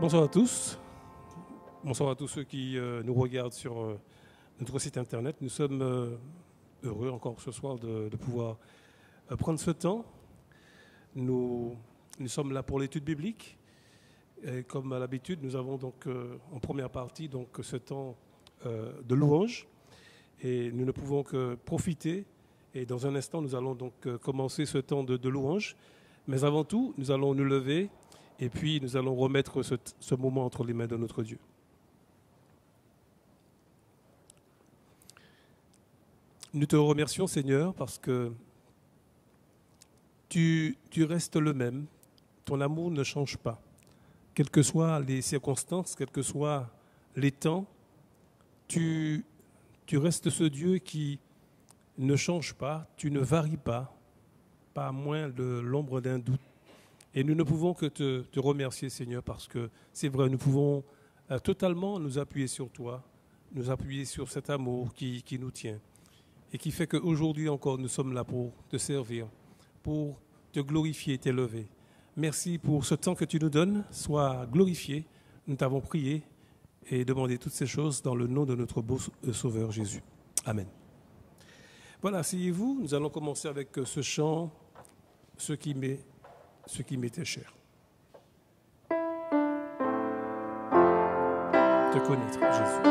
Bonsoir à tous. Bonsoir à tous ceux qui nous regardent sur notre site internet. Nous sommes heureux encore ce soir de pouvoir prendre ce temps. Nous sommes là pour l'étude biblique. Et comme à l'habitude, nous avons donc en première partie donc, ce temps de louange. Et nous ne pouvons que profiter. Et dans un instant, nous allons donc commencer ce temps de louange. Mais avant tout, nous allons nous lever et puis nous allons remettre ce moment entre les mains de notre Dieu. Nous te remercions, Seigneur, parce que tu restes le même. Ton amour ne change pas. Quelles que soient les circonstances, quels que soient les temps, tu restes ce Dieu qui ne change pas, tu ne varies pas moins de l'ombre d'un doute. Et nous ne pouvons que te remercier, Seigneur, parce que c'est vrai, nous pouvons totalement nous appuyer sur toi, nous appuyer sur cet amour qui nous tient et qui fait qu'aujourd'hui encore, nous sommes là pour te servir, pour te glorifier et t'élever. Merci pour ce temps que tu nous donnes. Sois glorifié. Nous t'avons prié et demandé toutes ces choses dans le nom de notre beau Sauveur Jésus. Amen. Voilà, asseyez-vous. Nous allons commencer avec ce chant, ce qui m'était cher. Te connaître, Jésus.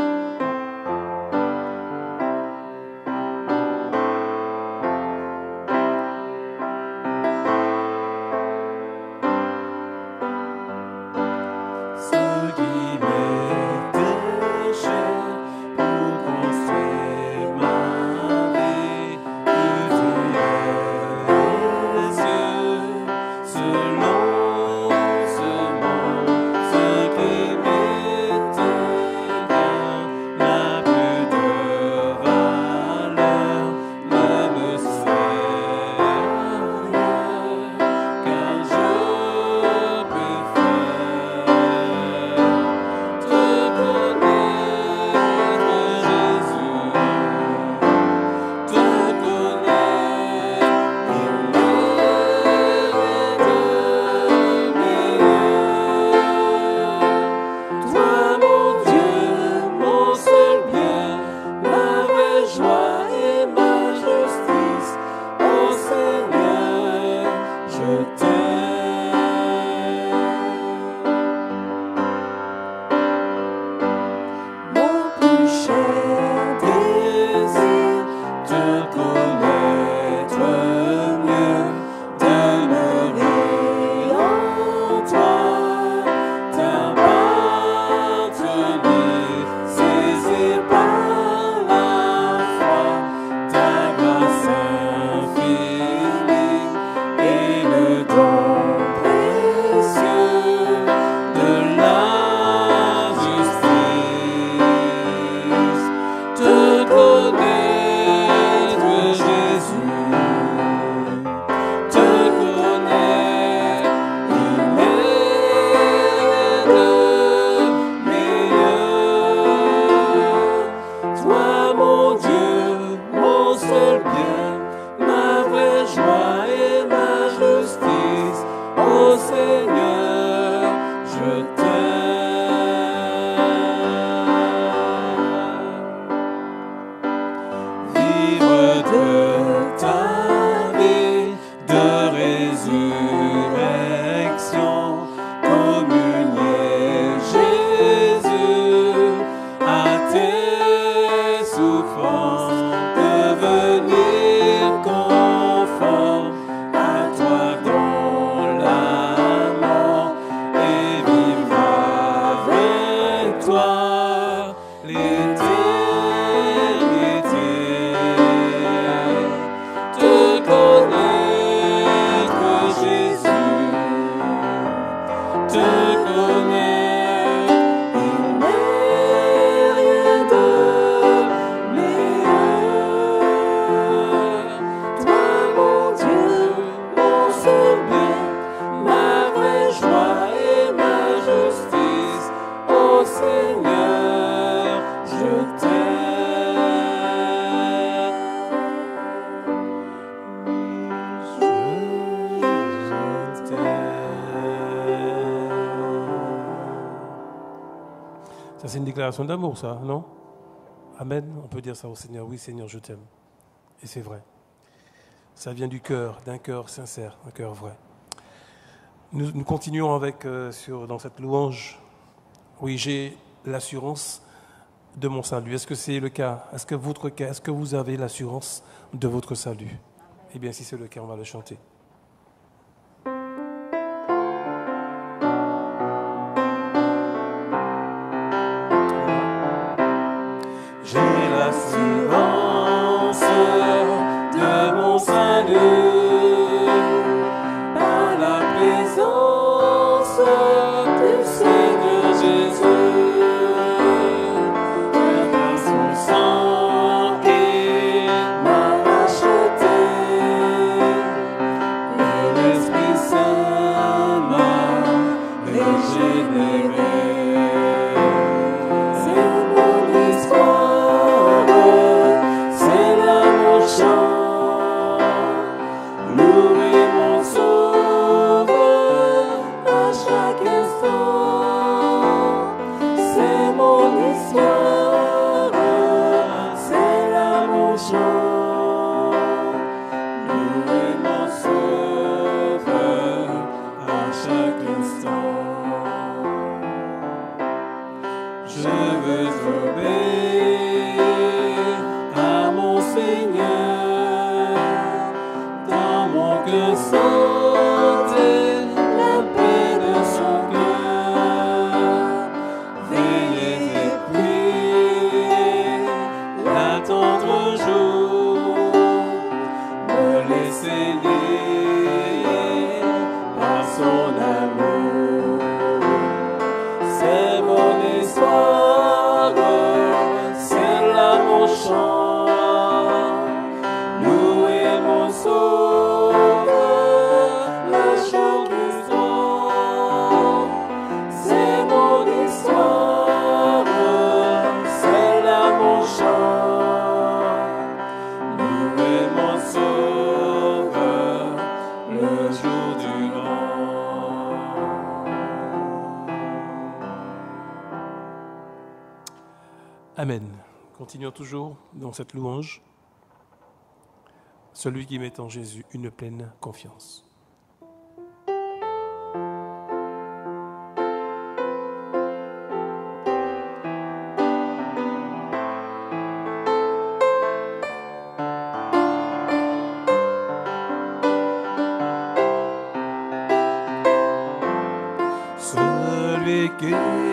Vive Ça, c'est une déclaration d'amour, ça, non? Amen. On peut dire ça au Seigneur. Oui, Seigneur, je t'aime. Et c'est vrai. Ça vient du cœur, d'un cœur sincère, un cœur vrai. Nous continuons avec, dans cette louange. Oui, j'ai l'assurance de mon salut. Est-ce que c'est le cas? Est-ce que votre cas? Est-ce que vous avez l'assurance de votre salut? Eh bien, si c'est le cas, on va le chanter. J'ai l'assurance de mon salut par la présence du Seigneur Jésus, par son sang qui m'a racheté et l'Esprit Saint m'a régénéré. Amen. Continuons toujours dans cette louange. Celui qui met en Jésus une pleine confiance. Celui qui nous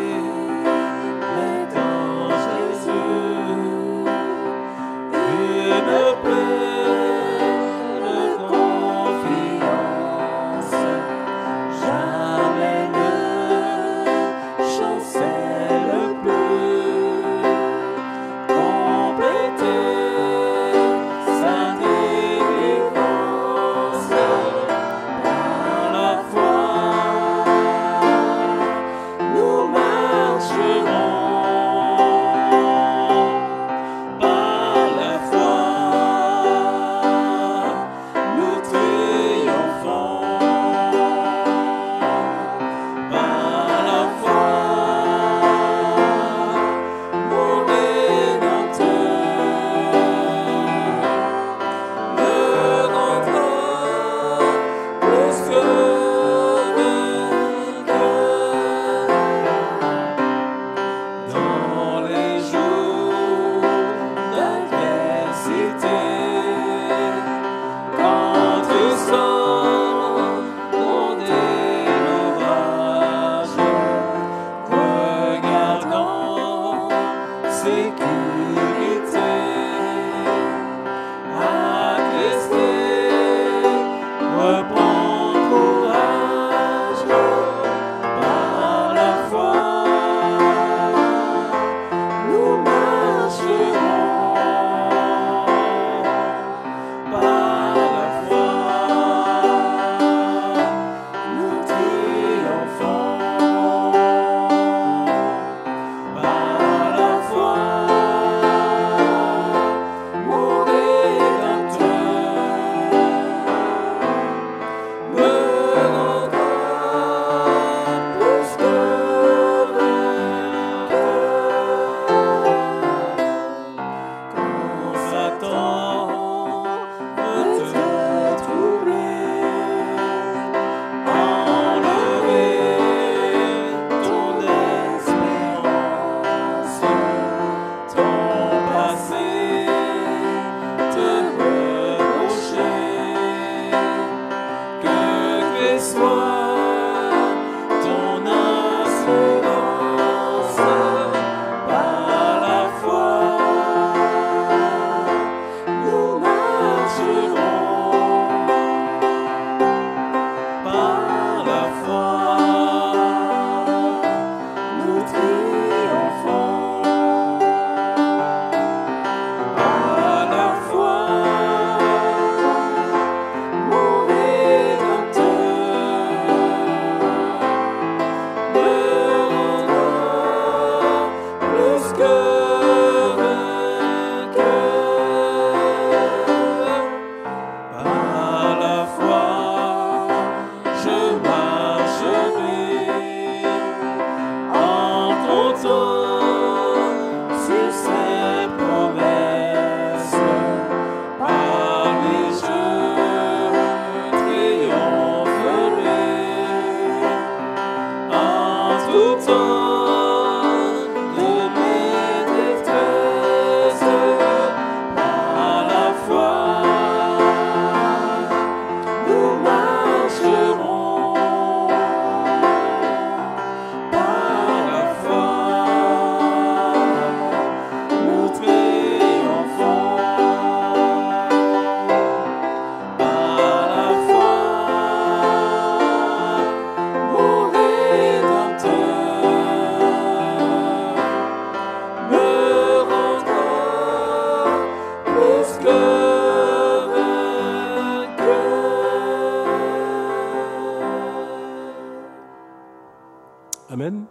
Amen.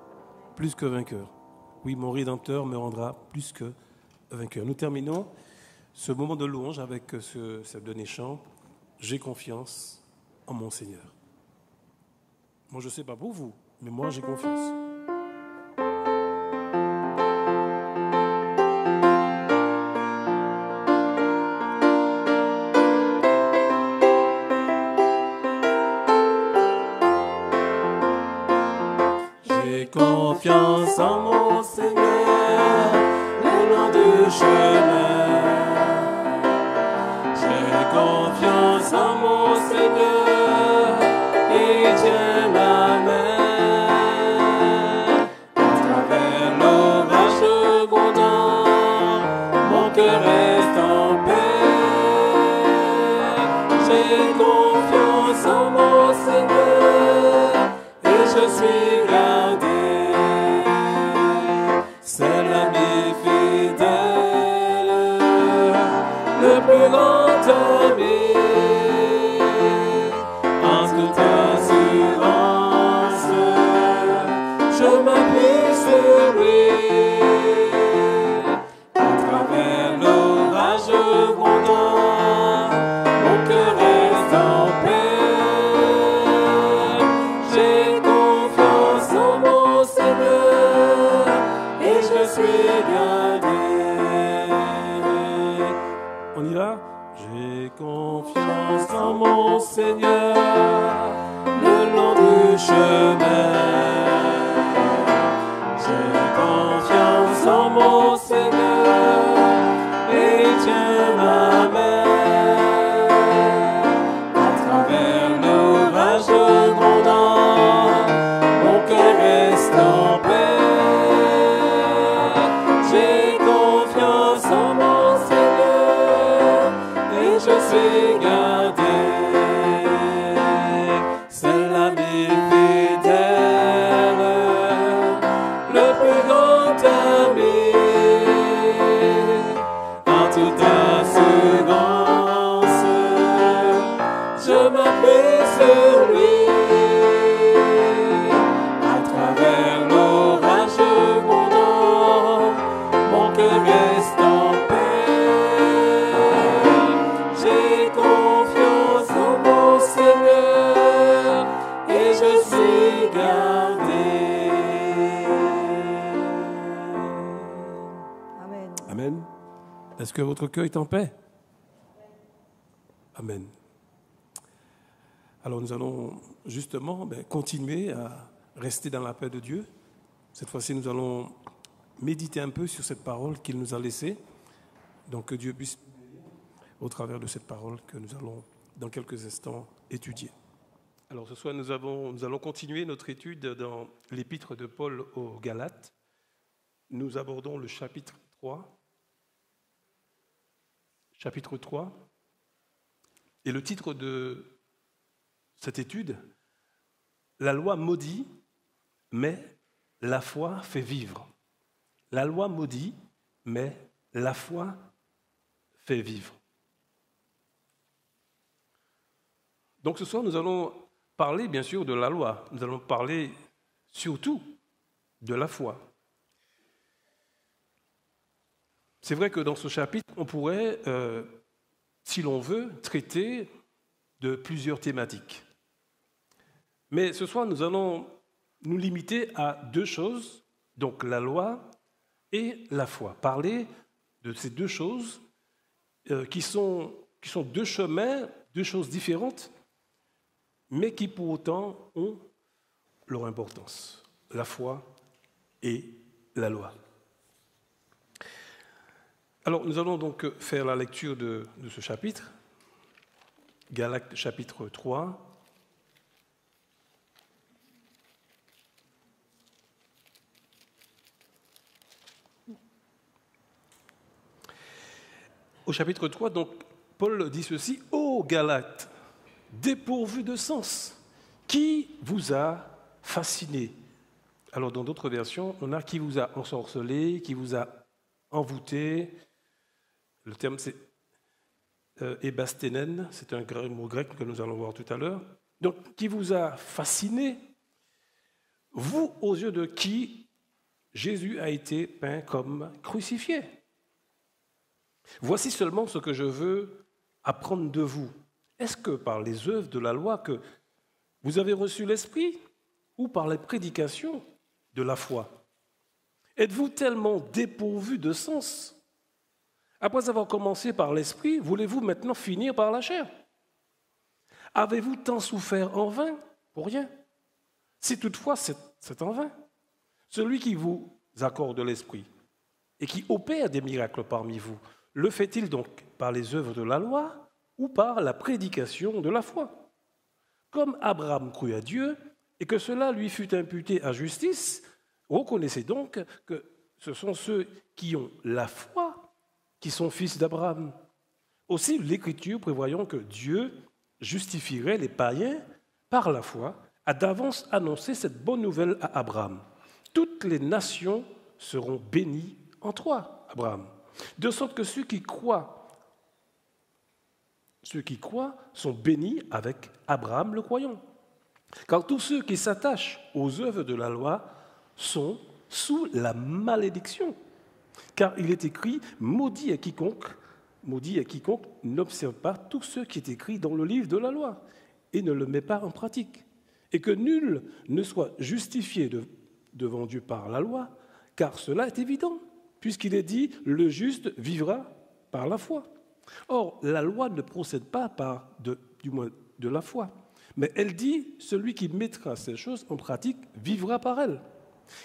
Plus que vainqueur. Oui, mon Rédempteur me rendra plus que vainqueur. Nous terminons ce moment de louange avec ce dernier chant. J'ai confiance en mon Seigneur. Moi, je ne sais pas pour vous, mais moi, j'ai confiance. Confiance en mon Seigneur, le long du chemin. J'ai confiance en mon Seigneur, il tient ma main. À travers l'orage grondant, mon cœur reste en paix. J'ai confiance en mon Seigneur, et je suis gardé. C'est l'ami fidèle, le plus grand ami. En toute assurance, je m'appuie sur lui. À travers l'orage grondant, mon cœur reste en paix. J'ai confiance en mon Seigneur, et je suis gardé. On y va? J'ai confiance en mon Seigneur, le long du chemin. J'ai confiance en mon Seigneur, et il tient ma main. À travers l'orage grondant, mon cœur reste en paix. J'ai confiance en mon Seigneur, et je suis gardé. C'est l'ami fidèle, le plus grand ami. En toute assurance, je m'appuie sur lui. À travers l'orage grondant, mon cœur reste en paix. J'ai confiance en mon Seigneur, et je suis gardé. Amen. Amen. Est-ce que votre cœur est en paix? Amen. Alors nous allons justement continuer à rester dans la paix de Dieu. Cette fois-ci, nous allons méditer un peu sur cette parole qu'il nous a laissée. Donc que Dieu puisse au travers de cette parole que nous allons dans quelques instants étudier. Alors ce soir, nous allons continuer notre étude dans l'épître de Paul aux Galates. Nous abordons le chapitre 3. Chapitre 3. Et le titre de cette étude, la loi maudit, mais la foi fait vivre. La loi maudit, mais la foi fait vivre. Donc ce soir, nous allons parler bien sûr de la loi. Nous allons parler surtout de la foi. C'est vrai que dans ce chapitre, on pourrait, si l'on veut, traiter de plusieurs thématiques. Mais ce soir, nous allons nous limiter à deux choses, donc la loi et la foi. Parler de ces deux choses qui sont deux chemins, deux choses différentes, mais qui pour autant ont leur importance, la foi et la loi. Alors, nous allons donc faire la lecture de ce chapitre, Galates chapitre 3. Au chapitre 3, donc, Paul dit ceci, « Ô Galates, dépourvus de sens, qui vous a fasciné ?» Alors, dans d'autres versions, on a « qui vous a ensorcelé »,« qui vous a envoûté ». Le terme, c'est ébasténen, c'est un mot grec que nous allons voir tout à l'heure. Donc, qui vous a fasciné, vous, aux yeux de qui Jésus a été peint comme crucifié. Voici seulement ce que je veux apprendre de vous. Est-ce que par les œuvres de la loi que vous avez reçu l'Esprit ou par les prédications de la foi? Êtes-vous tellement dépourvus de sens? Après avoir commencé par l'Esprit, voulez-vous maintenant finir par la chair? Avez-vous tant souffert en vain pour rien? Si toutefois c'est en vain, celui qui vous accorde l'Esprit et qui opère des miracles parmi vous, le fait-il donc par les œuvres de la loi ou par la prédication de la foi? Comme Abraham crut à Dieu et que cela lui fut imputé à justice, reconnaissez donc que ce sont ceux qui ont la foi qui sont fils d'Abraham. Aussi, l'Écriture, prévoyant que Dieu justifierait les païens par la foi, a d'avance annoncé cette bonne nouvelle à Abraham. Toutes les nations seront bénies en toi, Abraham. De sorte que ceux qui croient sont bénis avec Abraham le croyant. Car tous ceux qui s'attachent aux œuvres de la loi sont sous la malédiction. Car il est écrit, maudit à quiconque n'observe pas tout ce qui est écrit dans le livre de la loi et ne le met pas en pratique. Et que nul ne soit justifié devant Dieu par la loi, car cela est évident, puisqu'il est dit, le juste vivra par la foi. Or, la loi ne procède pas du moins de la foi, mais elle dit, celui qui mettra ces choses en pratique vivra par elles.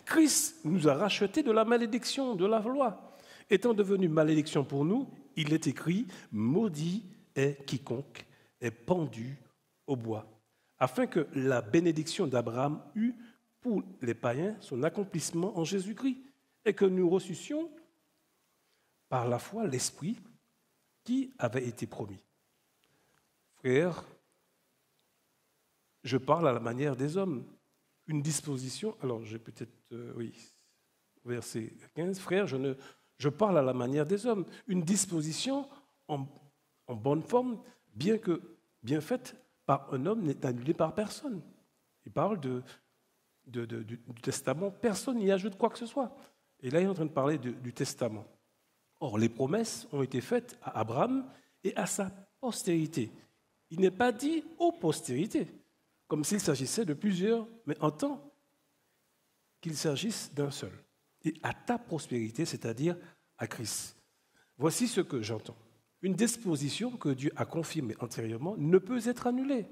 Christ nous a rachetés de la malédiction de la loi. Étant devenu malédiction pour nous, il est écrit « Maudit est quiconque est pendu au bois », afin que la bénédiction d'Abraham eût pour les païens son accomplissement en Jésus-Christ et que nous reçussions par la foi l'Esprit qui avait été promis. Frères, je parle à la manière des hommes. Une disposition, alors j'ai peut-être, verset 15, frères, je parle à la manière des hommes. Une disposition en bonne forme, bien faite par un homme, n'est annulée par personne. Il parle du testament, personne n'y ajoute quoi que ce soit. Et là, il est en train de parler du testament. Or, les promesses ont été faites à Abraham et à sa postérité. Il n'est pas dit aux postérités, comme s'il s'agissait de plusieurs, mais en tant qu'il s'agisse d'un seul. Et à ta prospérité, c'est-à-dire à Christ. Voici ce que j'entends. Une disposition que Dieu a confirmée antérieurement ne peut être annulée.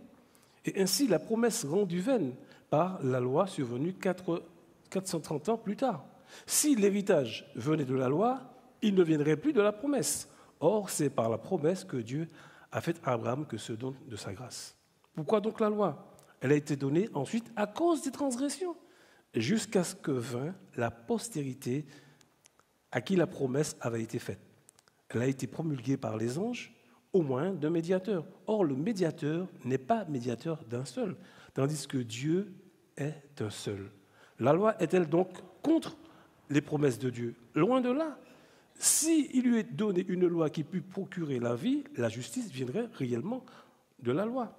Et ainsi, la promesse rendue vaine par la loi survenue 430 ans plus tard. Si l'héritage venait de la loi, il ne viendrait plus de la promesse. Or, c'est par la promesse que Dieu a faite à Abraham que se donne de sa grâce. Pourquoi donc la loi? Elle a été donnée ensuite à cause des transgressions, jusqu'à ce que vint la postérité à qui la promesse avait été faite. Elle a été promulguée par les anges, au moins d'un médiateur. Or, le médiateur n'est pas médiateur d'un seul, tandis que Dieu est un seul. La loi est-elle donc contre les promesses de Dieu? Loin de là. S'il lui est donné une loi qui pût procurer la vie, la justice viendrait réellement de la loi.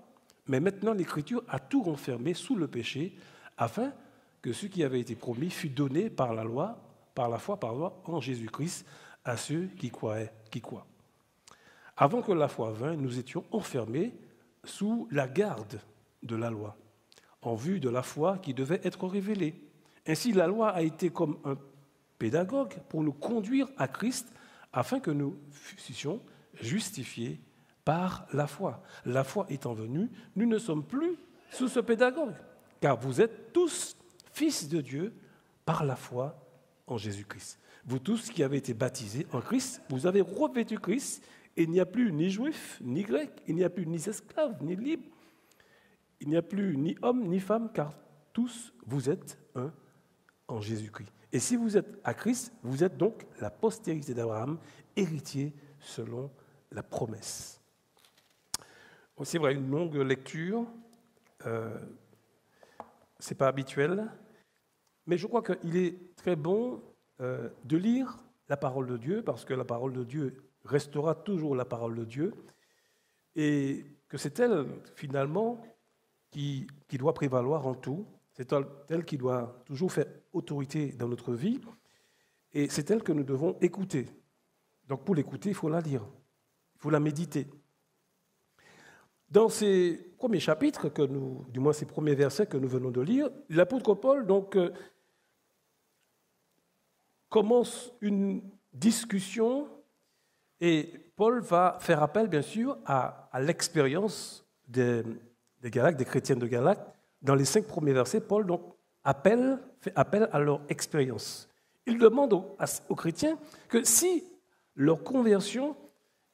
Mais maintenant, l'Écriture a tout renfermé sous le péché, afin que ce qui avait été promis fût donné par la loi, par la foi en Jésus-Christ, à ceux qui croient. Avant que la foi vînt, nous étions enfermés sous la garde de la loi, en vue de la foi qui devait être révélée. Ainsi, la loi a été comme un pédagogue pour nous conduire à Christ afin que nous fussions justifiés par la foi. La foi étant venue, nous ne sommes plus sous ce pédagogue, car vous êtes tous fils de Dieu par la foi en Jésus-Christ. Vous tous qui avez été baptisés en Christ, vous avez revêtu Christ, et il n'y a plus ni juif, ni grec, il n'y a plus ni esclave, ni libre, il n'y a plus ni homme, ni femme, car tous vous êtes un en Jésus-Christ. Et si vous êtes à Christ, vous êtes donc la postérité d'Abraham, héritier selon la promesse. Bon, c'est vrai, une longue lecture, ce n'est pas habituel, mais je crois qu'il est très bon de lire la parole de Dieu, parce que la parole de Dieu restera toujours la parole de Dieu, et que c'est elle, finalement, qui doit prévaloir en tout. C'est elle qui doit toujours faire autorité dans notre vie, et c'est elle que nous devons écouter. Donc pour l'écouter, il faut la lire, il faut la méditer. Dans ces premiers chapitres, du moins ces premiers versets que nous venons de lire, l'apôtre Paul donc, commence une discussion, et Paul va faire appel, bien sûr, à l'expérience des Galates, des chrétiens de Galates. Dans les 5 premiers versets, Paul donc, fait appel à leur expérience. Il demande aux chrétiens que si leur conversion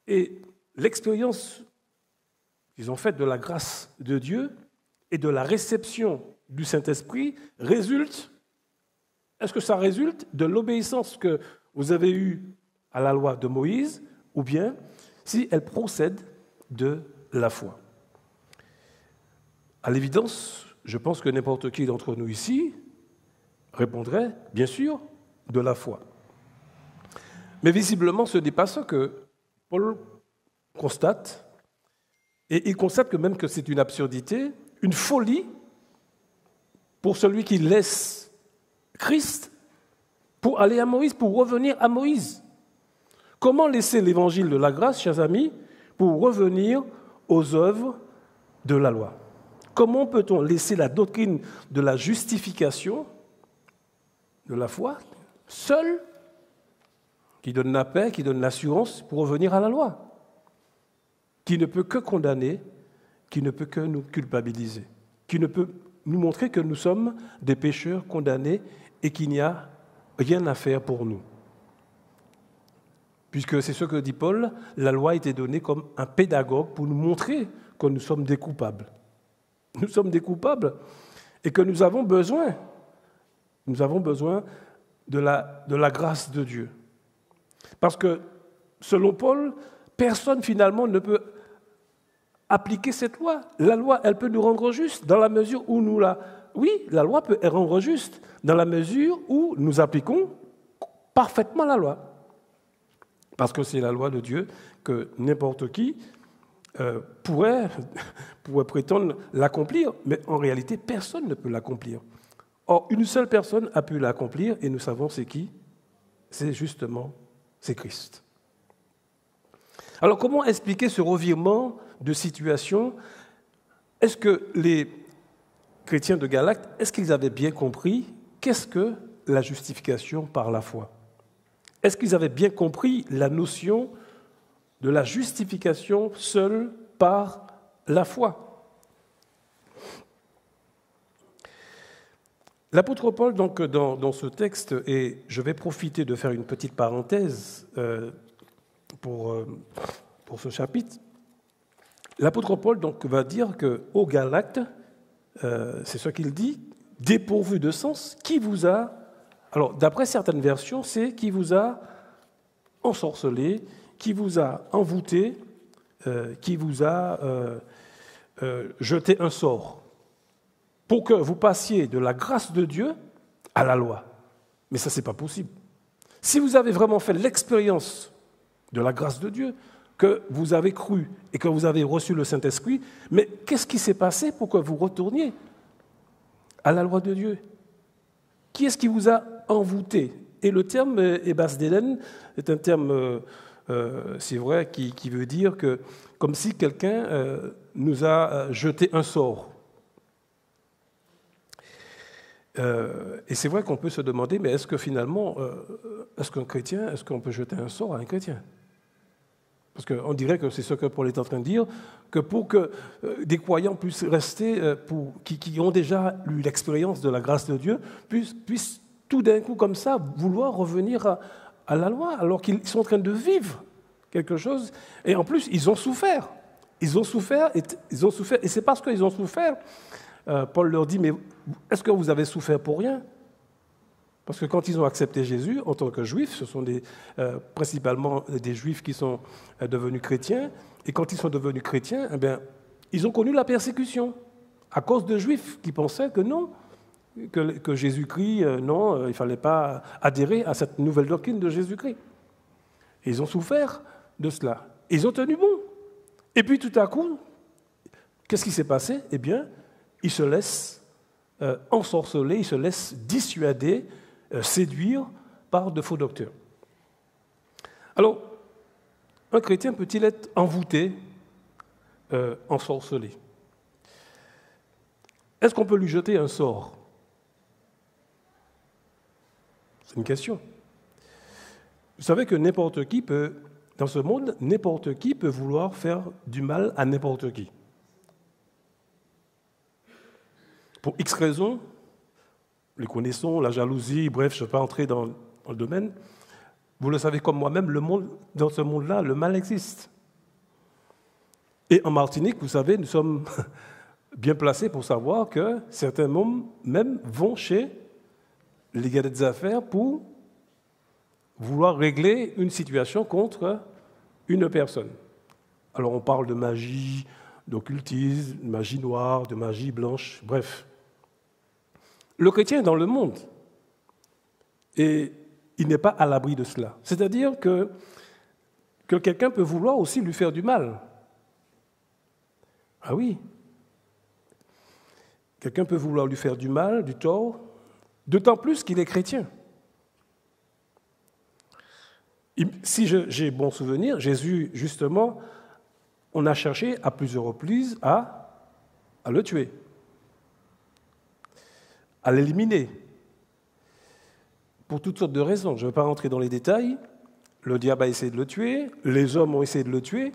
et l'expérience qu'ils ont faite de la grâce de Dieu et de la réception du Saint-Esprit résulte, est-ce que ça résulte de l'obéissance que vous avez eue à la loi de Moïse, ou bien si elle procède de la foi? À l'évidence, je pense que n'importe qui d'entre nous ici répondrait, bien sûr, de la foi. Mais visiblement, ce n'est pas ça que Paul constate. Et il constate que même que c'est une absurdité, une folie pour celui qui laisse Christ pour aller à Moïse, pour revenir à Moïse. Comment laisser l'évangile de la grâce, chers amis, pour revenir aux œuvres de la loi? Comment peut-on laisser la doctrine de la justification, de la foi, seule, qui donne la paix, qui donne l'assurance, pour revenir à la loi, qui ne peut que condamner, qui ne peut que nous culpabiliser, qui ne peut nous montrer que nous sommes des pécheurs condamnés et qu'il n'y a rien à faire pour nous? Puisque c'est ce que dit Paul, la loi a été donnée comme un pédagogue pour nous montrer que nous sommes des coupables. Nous sommes des coupables et que nous avons besoin de la grâce de Dieu. Parce que, selon Paul, personne finalement ne peut appliquer cette loi. La loi, elle peut nous rendre justes dans la mesure où Oui, la loi peut rendre juste dans la mesure où nous appliquons parfaitement la loi. Parce que c'est la loi de Dieu que n'importe qui pourrait prétendre l'accomplir, mais en réalité, personne ne peut l'accomplir. Or, une seule personne a pu l'accomplir, et nous savons c'est qui? C'est Christ. Alors, comment expliquer ce revirement de situation? Est-ce que les chrétiens de Galates, est-ce qu'ils avaient bien compris qu'est-ce que la justification par la foi? Est-ce qu'ils avaient bien compris la notion de la justification seule par la foi? L'apôtre Paul, donc, dans ce texte, et je vais profiter de faire une petite parenthèse pour ce chapitre, l'apôtre Paul donc, va dire qu'aux Galates, c'est ce qu'il dit, dépourvu de sens, qui vous a... Alors, d'après certaines versions, c'est qui vous a ensorcelé, qui vous a envoûté, qui vous a jeté un sort, pour que vous passiez de la grâce de Dieu à la loi. Mais ça, ce n'est pas possible. Si vous avez vraiment fait l'expérience de la grâce de Dieu, que vous avez cru et que vous avez reçu le Saint-Esprit, mais qu'est-ce qui s'est passé pour que vous retourniez à la loi de Dieu? Qui est-ce qui vous a envoûté? Et le terme Ebasdelen est un terme, c'est vrai, qui veut dire que, comme si quelqu'un nous a jeté un sort. Et c'est vrai qu'on peut se demander, mais est-ce que finalement, est-ce qu'on peut jeter un sort à un chrétien? Parce qu'on dirait que c'est ce que Paul est en train de dire, que pour que des croyants puissent rester, qui ont déjà eu l'expérience de la grâce de Dieu, puissent tout d'un coup comme ça vouloir revenir à la loi, alors qu'ils sont en train de vivre quelque chose. Et en plus, ils ont souffert. Ils ont souffert, et c'est parce qu'ils ont souffert, Paul leur dit, mais est-ce que vous avez souffert pour rien? Parce que quand ils ont accepté Jésus en tant que juifs, ce sont principalement des juifs qui sont devenus chrétiens, et quand ils sont devenus chrétiens, eh bien, ils ont connu la persécution à cause de juifs qui pensaient que non, que Jésus-Christ, non, il ne fallait pas adhérer à cette nouvelle doctrine de Jésus-Christ. Et ils ont souffert de cela. Ils ont tenu bon. Et puis tout à coup, qu'est-ce qui s'est passé? Eh bien, ils se laissent ensorceler, ils se laissent dissuader, séduire par de faux docteurs. Alors, un chrétien peut-il être envoûté, ensorcelé? Est-ce qu'on peut lui jeter un sort? C'est une question. Vous savez que n'importe qui peut, dans ce monde, n'importe qui peut vouloir faire du mal à n'importe qui. Pour X raisons, les connaissons, la jalousie, bref, je ne vais pas entrer dans le domaine. Vous le savez comme moi-même, dans ce monde-là, le mal existe. Et en Martinique, vous savez, nous sommes bien placés pour savoir que certains hommes même vont chez les gars des affaires pour vouloir régler une situation contre une personne. Alors on parle de magie, d'occultisme, de magie noire, de magie blanche, bref. Le chrétien est dans le monde et il n'est pas à l'abri de cela. C'est-à-dire que quelqu'un peut vouloir aussi lui faire du mal. Ah oui. Quelqu'un peut vouloir lui faire du mal, du tort, d'autant plus qu'il est chrétien. Si j'ai bon souvenir, Jésus, justement, on a cherché à plusieurs reprises à le tuer, à l'éliminer, pour toutes sortes de raisons. Je ne vais pas rentrer dans les détails. Le diable a essayé de le tuer, les hommes ont essayé de le tuer.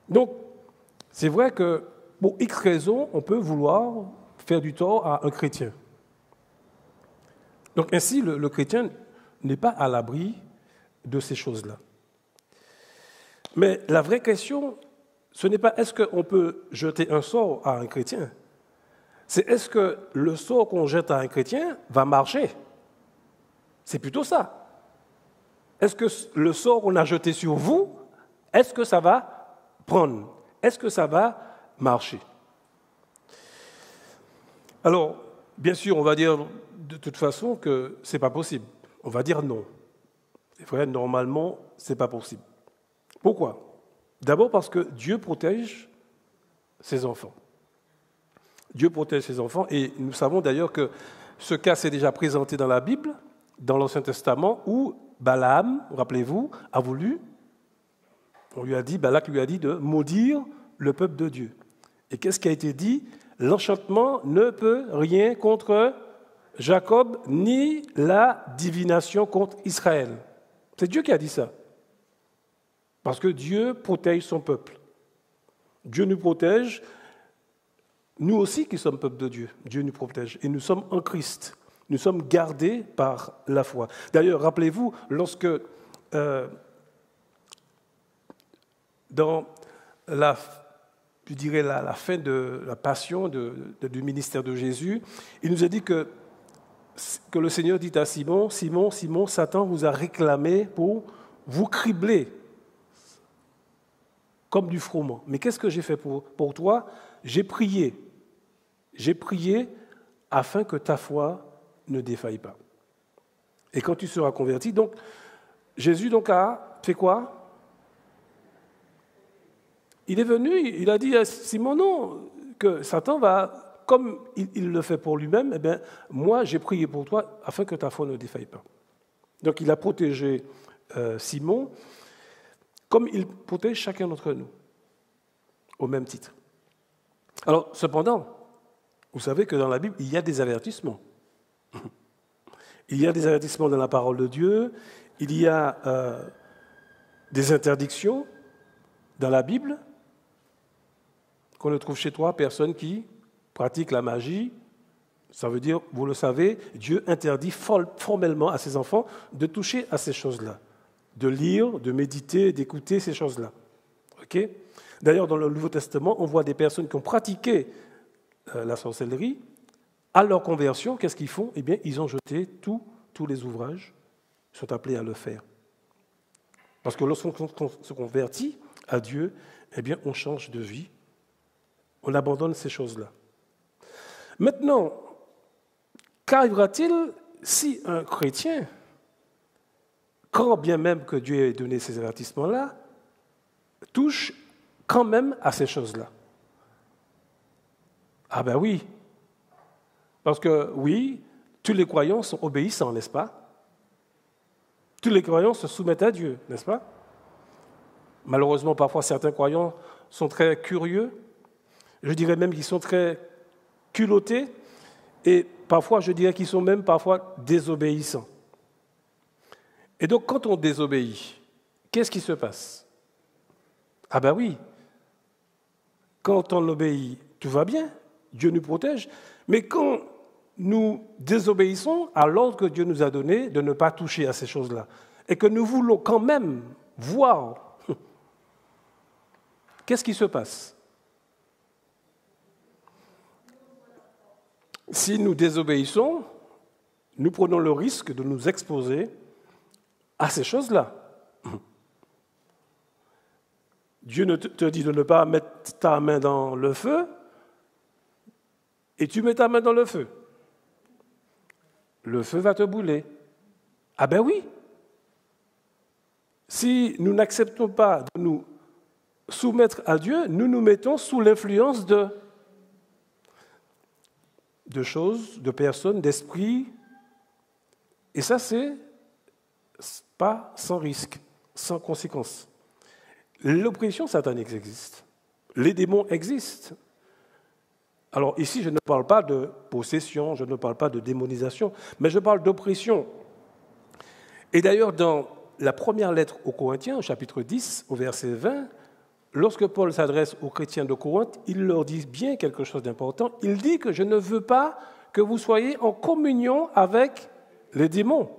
Donc, c'est vrai que pour X raisons, on peut vouloir faire du tort à un chrétien. Donc ainsi, le chrétien n'est pas à l'abri de ces choses-là. Mais la vraie question, ce n'est pas est-ce qu'on peut jeter un sort à un chrétien, c'est est-ce que le sort qu'on jette à un chrétien va marcher? C'est plutôt ça. Est-ce que le sort qu'on a jeté sur vous, est-ce que ça va prendre? Est-ce que ça va marcher? Alors, bien sûr, on va dire de toute façon que ce n'est pas possible. On va dire non. C'est vrai, normalement, ce n'est pas possible. Pourquoi? D'abord parce que Dieu protège ses enfants. Dieu protège ses enfants et nous savons d'ailleurs que ce cas s'est déjà présenté dans la Bible, dans l'Ancien Testament, où Balaam, rappelez-vous, a voulu, Balak lui a dit de maudire le peuple de Dieu. Et qu'est-ce qui a été dit? L'enchantement ne peut rien contre Jacob, ni la divination contre Israël. C'est Dieu qui a dit ça. Parce que Dieu protège son peuple. Dieu nous protège, nous aussi qui sommes peuple de Dieu. Dieu nous protège. Et nous sommes en Christ. Nous sommes gardés par la foi. D'ailleurs, rappelez-vous, lorsque dans la fin de la passion du ministère de Jésus, il nous a dit que le Seigneur dit à Simon, « Simon, Simon, Satan vous a réclamé pour vous cribler comme du froment. Mais qu'est-ce que j'ai fait pour toi? J'ai prié. J'ai prié afin que ta foi ne défaille pas. Et quand tu seras converti, donc, Jésus a fait quoi? Il est venu, il a dit à Simon, non, que Satan va, comme il le fait pour lui-même, eh bien, moi j'ai prié pour toi afin que ta foi ne défaille pas. Donc il a protégé Simon comme il protège chacun d'entre nous, au même titre. Alors, cependant, vous savez que dans la Bible, il y a des avertissements. Il y a des avertissements dans la parole de Dieu, il y a des interdictions dans la Bible qu'on ne trouve chez toi, personne qui pratique la magie. Ça veut dire, vous le savez, Dieu interdit formellement à ses enfants de toucher à ces choses-là, de lire, de méditer, d'écouter ces choses-là. Okay? D'ailleurs, dans le Nouveau Testament, on voit des personnes qui ont pratiqué la sorcellerie. À leur conversion, qu'est-ce qu'ils font? Eh bien, ils ont jeté tous les ouvrages, ils sont appelés à le faire. Parce que lorsqu'on se convertit à Dieu, eh bien, on change de vie, on abandonne ces choses-là. Maintenant, qu'arrivera-t-il si un chrétien, quand bien même que Dieu ait donné ces avertissements-là, touche quand même à ces choses-là? Ah ben oui, parce que oui, tous les croyants sont obéissants, n'est-ce pas? Tous les croyants se soumettent à Dieu, n'est-ce pas? Malheureusement, parfois, certains croyants sont très curieux, je dirais même qu'ils sont très culottés, et parfois, je dirais qu'ils sont même parfois désobéissants. Et donc, quand on désobéit, qu'est-ce qui se passe? Ah ben oui, quand on obéit, tout va bien, Dieu nous protège, mais quand nous désobéissons à l'ordre que Dieu nous a donné de ne pas toucher à ces choses-là, et que nous voulons quand même voir, qu'est-ce qui se passe? Si nous désobéissons, nous prenons le risque de nous exposer à ces choses-là. Dieu te dit de ne pas mettre ta main dans le feu, et tu mets ta main dans le feu. Le feu va te brûler. Ah ben oui. Si nous n'acceptons pas de nous soumettre à Dieu, nous nous mettons sous l'influence de choses, de personnes, d'esprits. Et ça, c'est pas sans risque, sans conséquence. L'oppression satanique existe. Les démons existent. Alors ici, je ne parle pas de possession, je ne parle pas de démonisation, mais je parle d'oppression. Et d'ailleurs, dans la première lettre aux Corinthiens, au chapitre 10, au verset 20, lorsque Paul s'adresse aux chrétiens de Corinthe, il leur dit bien quelque chose d'important. Il dit que je ne veux pas que vous soyez en communion avec les démons.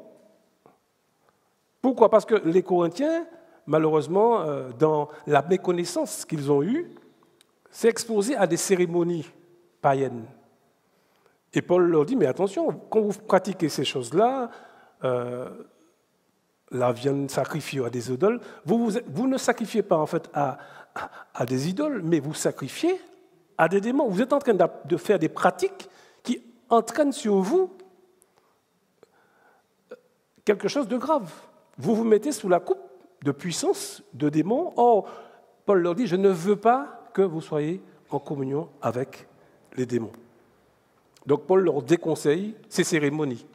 Pourquoi? Parce que les Corinthiens, malheureusement, dans la méconnaissance qu'ils ont eue, s'est exposé à des cérémonies païennes. Et Paul leur dit, mais attention, quand vous pratiquez ces choses-là, la viande sacrifiée à des idoles, vous ne sacrifiez pas en fait à des idoles, mais vous sacrifiez à des démons. Vous êtes en train de faire des pratiques qui entraînent sur vous quelque chose de grave. Vous vous mettez sous la coupe de puissance de démons. Or, Paul leur dit, je ne veux pas que vous soyez en communion avec les démons. Donc Paul leur déconseille ces cérémonies.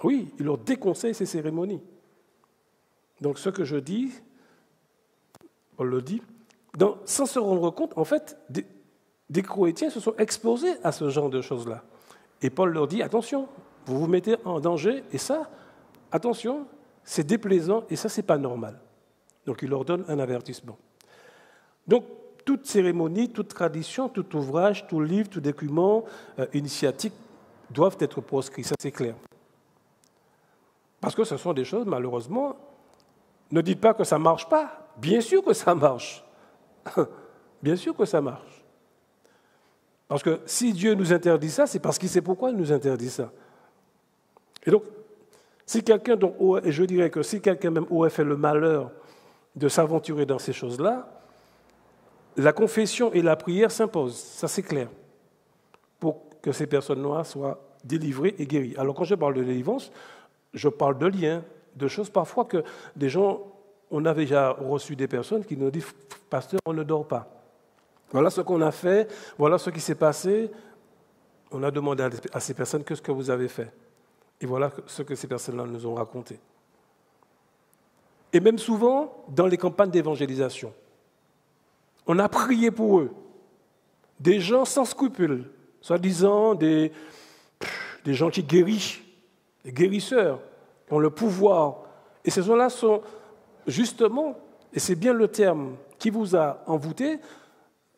Oui, il leur déconseille ces cérémonies. Donc ce que je dis, Paul le dit, sans se rendre compte, en fait, des chrétiens se sont exposés à ce genre de choses-là. Et Paul leur dit, attention, vous vous mettez en danger, et ça, attention, c'est déplaisant, et ça, c'est pas normal. Donc il leur donne un avertissement. Donc, toute cérémonie, toute tradition, tout ouvrage, tout livre, tout document initiatique doivent être proscrits, ça c'est clair. Parce que ce sont des choses, malheureusement, ne dites pas que ça ne marche pas. Bien sûr que ça marche. Bien sûr que ça marche. Parce que si Dieu nous interdit ça, c'est parce qu'il sait pourquoi il nous interdit ça. Et donc, si quelqu'un, et je dirais que si quelqu'un même aurait fait le malheur de s'aventurer dans ces choses-là, la confession et la prière s'imposent, ça c'est clair, pour que ces personnes-là soient délivrées et guéries. Alors quand je parle de délivrance, je parle de liens, de choses parfois que des gens, on a déjà reçu des personnes qui nous disent « Pasteur, on ne dort pas. Voilà ce qu'on a fait, voilà ce qui s'est passé. » On a demandé à ces personnes « Qu'est-ce que vous avez fait ?» Et voilà ce que ces personnes-là nous ont raconté. Et même souvent, dans les campagnes d'évangélisation, on a prié pour eux. Des gens sans scrupules, soi-disant des gens qui guérissent, des guérisseurs, qui ont le pouvoir. Et ces gens-là sont justement, et c'est bien le terme qui vous a envoûté,